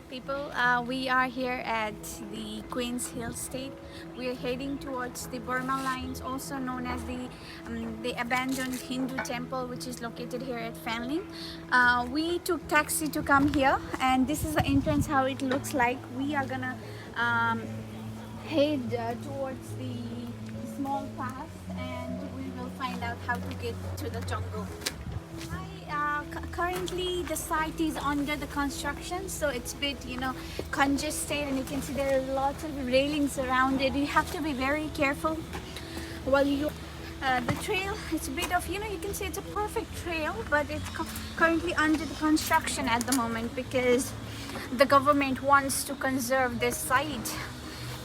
people. We are here at the Queen's Hill State. We are heading towards the Burma Lines, also known as the abandoned Hindu temple, which is located here at Fanling. We took taxi to come here, and this is the entrance how it looks like. We are gonna head towards the small path, and we will find out how to get to the jungle. Currently the site is under the construction, so it's a bit congested, and you can see there are lots of railings around it. You have to be very careful while you the trail. It's a bit of you can see it's a perfect trail, but it's currently under the construction at the moment because the government wants to conserve this site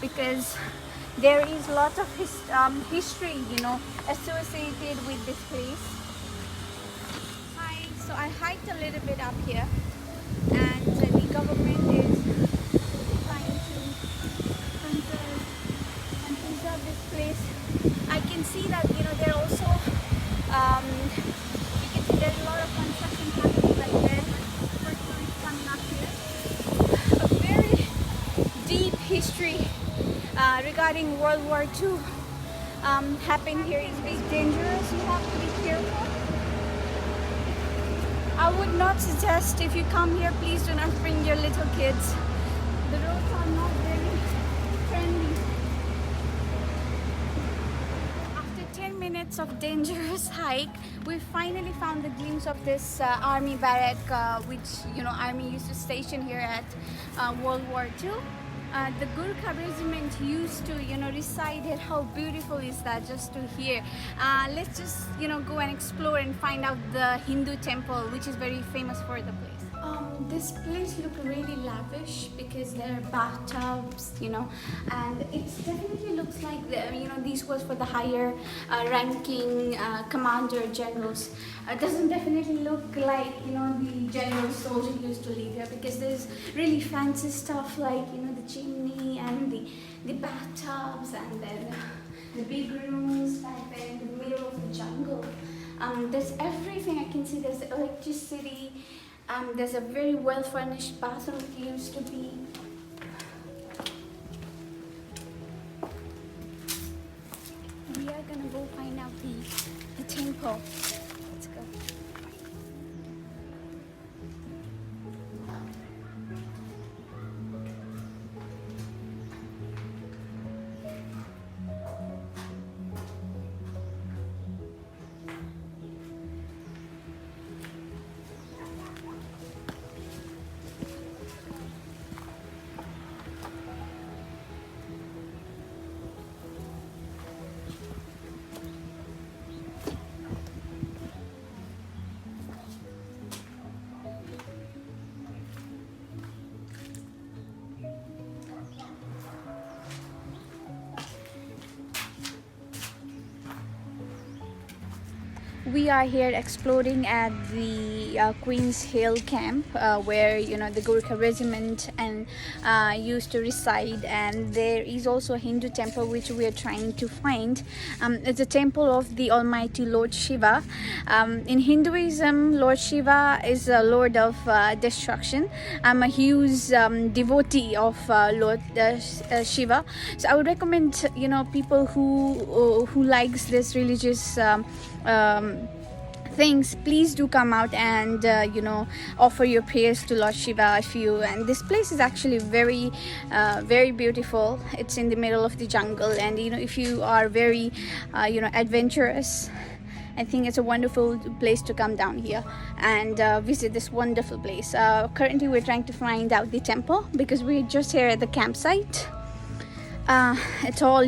because there is a lot of history associated with this place. So I hiked a little bit up here, and the government is trying to conserve this place. I can see that there are also you can see there's a lot of construction happening right there. First one is coming up here. A very deep history regarding World War II happened here. It's a bit dangerous. You have to be careful. I would not suggest, if you come here, please do not bring your little kids. The roads are not very friendly. After 10 minutes of dangerous hike, we finally found the glimpse of this army barrack, which army used to station here at World War II. The Gurkha regiment used to reside here. How beautiful is that just to hear. Let's just go and explore and find out the Hindu temple, which is very famous for the place. This place looks really lavish because there are bathtubs, and it definitely looks like these was for the higher ranking commander generals. It doesn't definitely look like the general soldier used to live here, because there's really fancy stuff like the chimney and the bathtubs, and then the big rooms back there in the middle of the jungle. There's everything. I can see there's electricity. There's a very well furnished bathroom. It used to be. We are gonna go find out the temple. Let's go. We are here exploring at the Queen's Hill camp, where the Gurkha regiment and used to reside, and there is also a Hindu temple which we are trying to find. It's a temple of the Almighty Lord Shiva. In Hinduism, Lord Shiva is a Lord of destruction. I'm a huge devotee of Lord Shiva, so I would recommend people who likes this religious things, please do come out and offer your prayers to Lord Shiva. And this place is actually very very beautiful. It's in the middle of the jungle, and if you are very adventurous, I think it's a wonderful place to come down here and visit this wonderful place. Currently we're trying to find out the temple because we're just here at the campsite. It's all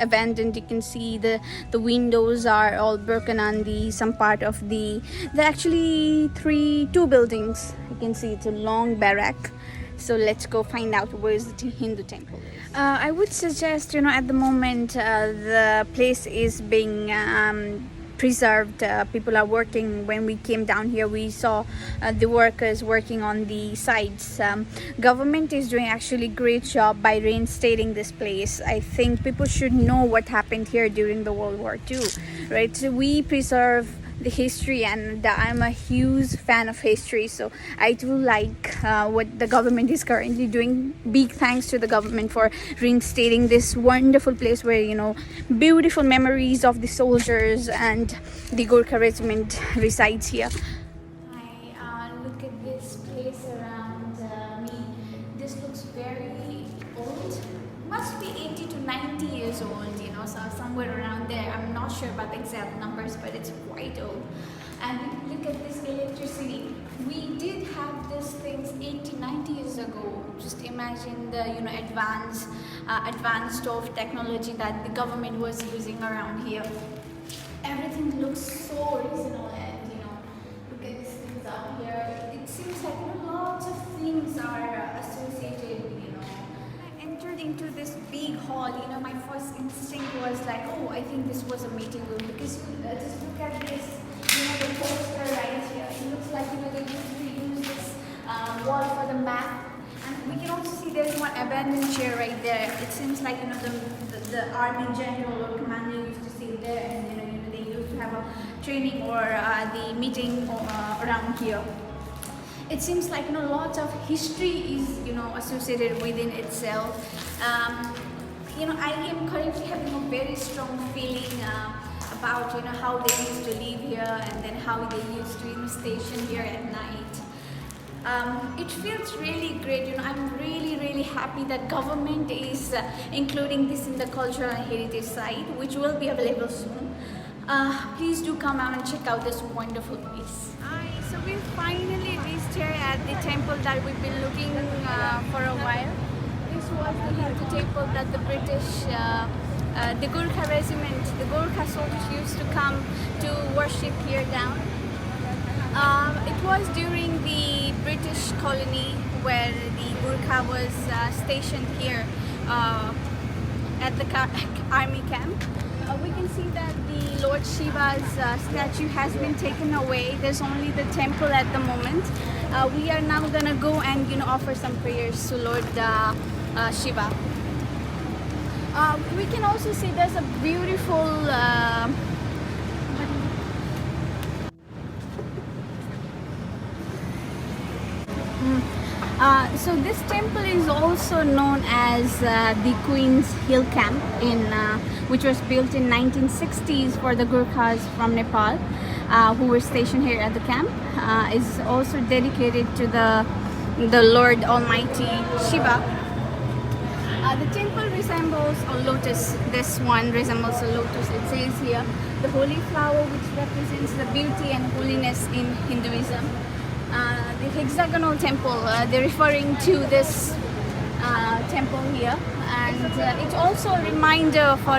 abandoned. You can see the windows are all broken on some part of there are actually two buildings. You can see it's a long barrack. So let's go find out where is the Hindu temple. I would suggest at the moment the place is being preserved. People are working. When we came down here, we saw the workers working on the sites. Government is doing actually great job by reinstating this place. I think people should know what happened here during the World War II, right? So we preserve the history, and I'm a huge fan of history, so I do like what the government is currently doing. Big thanks to the government for reinstating this wonderful place where, you know, beautiful memories of the soldiers and the Gurkha regiment resides here. I look at this place around me. This looks very old. Must be 80 to 90 years old, you know, so somewhere around there. I'm not sure about the exact numbers, but it's quite old. And look at this electricity. We did have these things 80, 90 years ago. Just imagine the, you know, advanced of technology that the government was using around here. Everything looks so original, and, you know, look at these things out here. It seems like, you know, lots of things are associated, you know. I entered into this big hall, you know, my first instinct was like, oh, I think this was a meeting room, because just look at this, you know, the poster right here. It looks like, you know, they used to use this wall for the map. And we can also see there's one abandoned chair right there. It seems like, you know, the army general or commander used to sit there, and, you know, they used to have a training or the meeting around here. It seems like, you know, lots of history is, you know, associated within itself. You know, I am currently having a very strong feeling about, you know, how they used to live here, and then how they used to, you know, station here at night. It feels really great, you know. I'm really happy that government is including this in the cultural and heritage site, which will be available soon. Please do come out and check out this wonderful place. So we finally reached here at the temple that we've been looking for a while. This was the Hindu temple that the British, the Gurkha regiment, the Gurkha soldiers used to come to worship here down. It was during the British colony where the Gurkha was stationed here at the army camp. We can see that the Lord Shiva's statue has been taken away. There's only the temple at the moment. We are now gonna go and, you know, offer some prayers to Lord Shiva. We can also see there's a beautiful so this temple is also known as the Queen's Hill Camp, which was built in 1960s for the Gurkhas from Nepal who were stationed here at the camp. Is also dedicated to the Lord Almighty Shiva. The temple resembles a lotus. This one resembles a lotus. It says here, the holy flower which represents the beauty and holiness in Hinduism. The hexagonal temple, they're referring to this temple here, and it's also a reminder for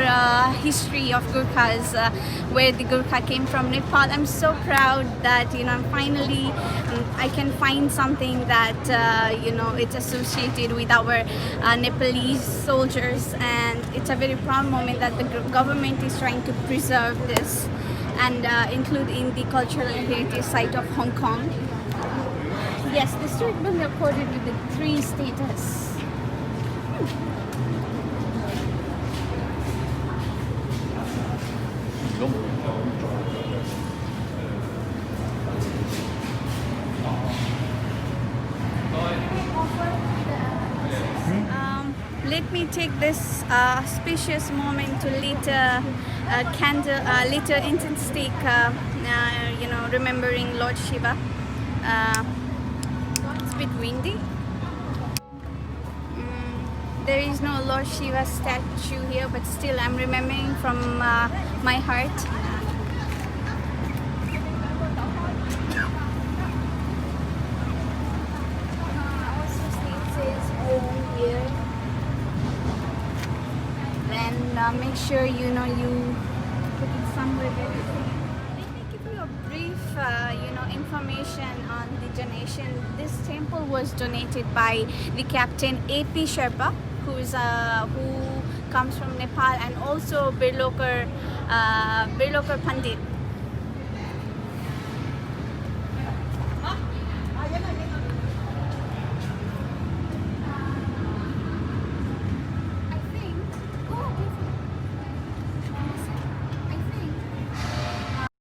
history of Gurkhas, where the Gurkha came from Nepal. I'm so proud that, you know, finally I can find something that you know, it's associated with our Nepalese soldiers, and it's a very proud moment that the government is trying to preserve this and include in the cultural and heritage site of Hong Kong. Yes, the street been recorded with the 3 status. Let me take this auspicious moment to lit a candle, lit an incense stick, you know, remembering Lord Shiva. It's a bit windy. There is no Lord Shiva statue here, but still I'm remembering from my heart. Then make sure, you know, you put it somewhere very safe. Let me give you a brief you know, information on the donation. This temple was donated by the Captain A.P. Sherpa, who comes from Nepal, and also Birlokar Pandit.